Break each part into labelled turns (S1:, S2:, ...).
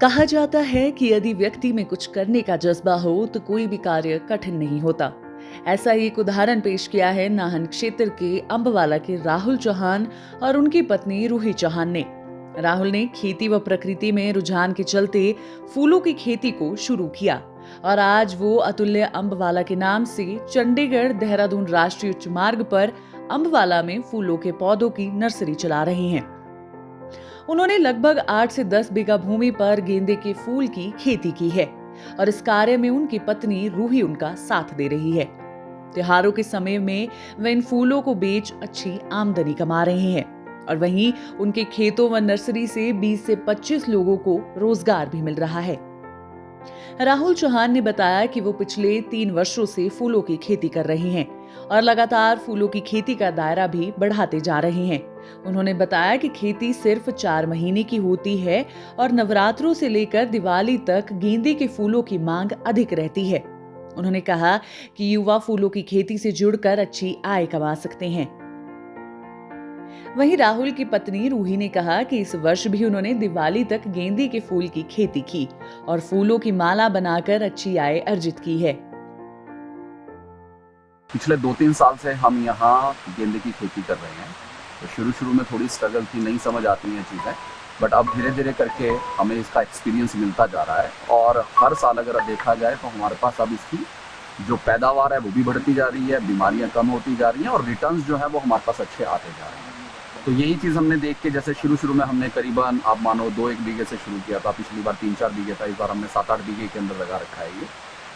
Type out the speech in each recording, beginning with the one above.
S1: कहा जाता है कि यदि व्यक्ति में कुछ करने का जज्बा हो तो कोई भी कार्य कठिन नहीं होता। ऐसा ही एक उदाहरण पेश किया है नाहन क्षेत्र के अंबवाला के राहुल चौहान और उनकी पत्नी रूही चौहान ने। राहुल ने खेती व प्रकृति में रुझान के चलते फूलों की खेती को शुरू किया और आज वो अतुल्य अंबवाला के नाम से चंडीगढ़ देहरादून राष्ट्रीय उच्च मार्ग पर अंबवाला में फूलों के पौधों की नर्सरी चला रहे हैं। उन्होंने लगभग 8 से 10 बीघा भूमि पर गेंदे के फूल की खेती की है और इस कार्य में उनकी पत्नी रूही उनका साथ दे रही है। त्योहारों के समय में वे इन फूलों को बेच अच्छी आमदनी कमा रहे हैं और वहीं उनके खेतों व नर्सरी से 20 से 25 लोगों को रोजगार भी मिल रहा है। राहुल चौहान ने बताया कि वो पिछले 3 वर्षों से फूलों की खेती कर रहे हैं और लगातार फूलों की खेती का दायरा भी बढ़ाते जा रहे हैं। उन्होंने बताया कि खेती सिर्फ 4 महीने की होती है और नवरात्रों से लेकर दिवाली तक गेंदे के फूलों की मांग अधिक रहती है। उन्होंने कहा कि युवा फूलों की खेती से जुड़कर अच्छी आय कमा सकते हैं। वहीं राहुल की पत्नी रूही ने कहा कि इस वर्ष भी उन्होंने दिवाली तक गेंदे के फूल की खेती की और फूलों की माला बनाकर अच्छी आय अर्जित की है।
S2: पिछले 2-3 साल से हम यहाँ गेंदे की खेती कर रहे हैं। तो शुरू में थोड़ी स्ट्रगल थी, नहीं समझ आती हैं चीज़ें, बट अब धीरे धीरे करके हमें इसका एक्सपीरियंस मिलता जा रहा है और हर साल अगर देखा जाए तो हमारे पास अब इसकी जो पैदावार है वो भी बढ़ती जा रही है, बीमारियां कम होती जा रही हैं और रिटर्न्स जो है वो हमारे पास अच्छे आते जा रहे हैं। तो यही चीज़ हमने देख के, जैसे शुरू में हमने करीबन आप मानो 2-1 बीघे से शुरू किया था, पिछली बार 3-4 बीघे था, इस बार हमने 7-8 बीघे के अंदर लगा रखा है ये।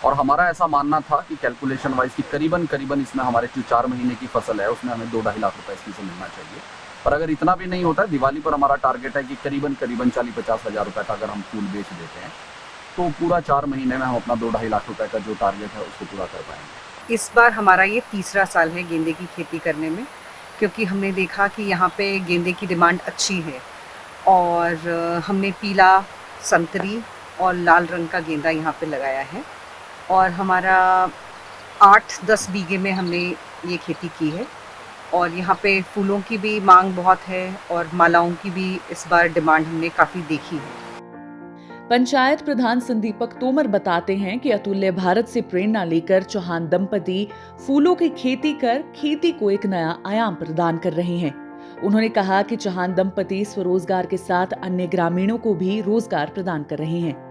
S2: और हमारा ऐसा मानना था कि कैलकुलेशन वाइज कि करीबन इसमें हमारे जो 4 महीने की फसल है उसमें हमें 2-2.5 लाख रुपए इसकी से मिलना चाहिए। पर अगर इतना भी नहीं होता है, दिवाली पर हमारा टारगेट है कि करीबन 40-50 हज़ार रुपए का अगर हम फूल बेच देते हैं तो पूरा 4 महीने में हम अपना 2-2.5 लाख रुपए का जो टारगेट है उसको पूरा कर पाएंगे।
S3: इस बार हमारा ये तीसरा साल है गेंदे की खेती करने में, क्योंकि हमने देखा कि यहाँ पे गेंदे की डिमांड अच्छी है और हमने पीला, संतरी और लाल रंग का गेंदा यहाँ पे लगाया है और हमारा 8-10 बीघे में हमने ये खेती की है और यहाँ पे फूलों की भी मांग बहुत है और मालाओं की भी इस बार डिमांड हमने काफ़ी देखी है।
S1: पंचायत प्रधान संदीपक तोमर बताते हैं कि अतुल्य भारत से प्रेरणा लेकर चौहान दंपति फूलों की खेती कर खेती को एक नया आयाम प्रदान कर रहे हैं। उन्होंने कहा कि चौहान दंपति स्वरोजगार के साथ अन्य ग्रामीणों को भी रोजगार प्रदान कर रहे हैं।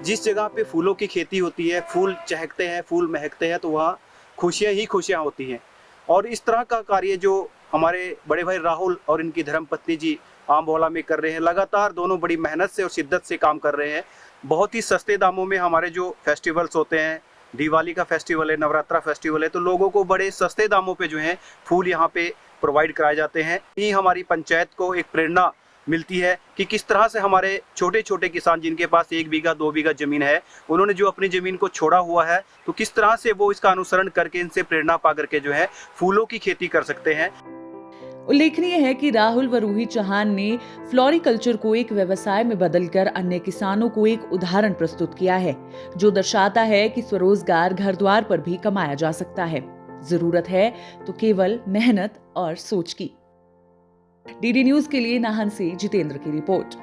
S4: जिस जगह पे फूलों की खेती होती है, फूल चहकते हैं, फूल महकते हैं, तो वहाँ खुशियाँ ही खुशियाँ होती हैं। और इस तरह का कार्य जो हमारे बड़े भाई राहुल और इनकी धर्मपत्नी जी आंबवाला में कर रहे हैं, लगातार दोनों बड़ी मेहनत से और शिद्दत से काम कर रहे हैं। बहुत ही सस्ते दामों में हमारे जो फेस्टिवल्स होते हैं, दिवाली का फेस्टिवल है, नवरात्रा फेस्टिवल है, तो लोगों को बड़े सस्ते दामों पे जो है फूल यहाँ पे प्रोवाइड कराए जाते हैं। ये हमारी पंचायत को एक प्रेरणा मिलती है कि किस तरह से हमारे छोटे छोटे किसान जिनके पास 1 बीघा 2 बीघा जमीन है, उन्होंने जो अपनी जमीन को छोड़ा हुआ है, तो किस तरह से वो इसका अनुसरण करके इनसे प्रेरणा पा करके जो है फूलों की खेती कर सकते हैं।
S1: उल्लेखनीय है कि राहुल व रूही चौहान ने फ्लोरिकल्चर को एक व्यवसाय में बदलकर अन्य किसानों को एक उदाहरण प्रस्तुत किया है, जो दर्शाता है कि स्वरोजगार घर द्वार पर भी कमाया जा सकता है। जरूरत है तो केवल मेहनत और सोच की। डीडी न्यूज के लिए नाहन से जितेंद्र की रिपोर्ट।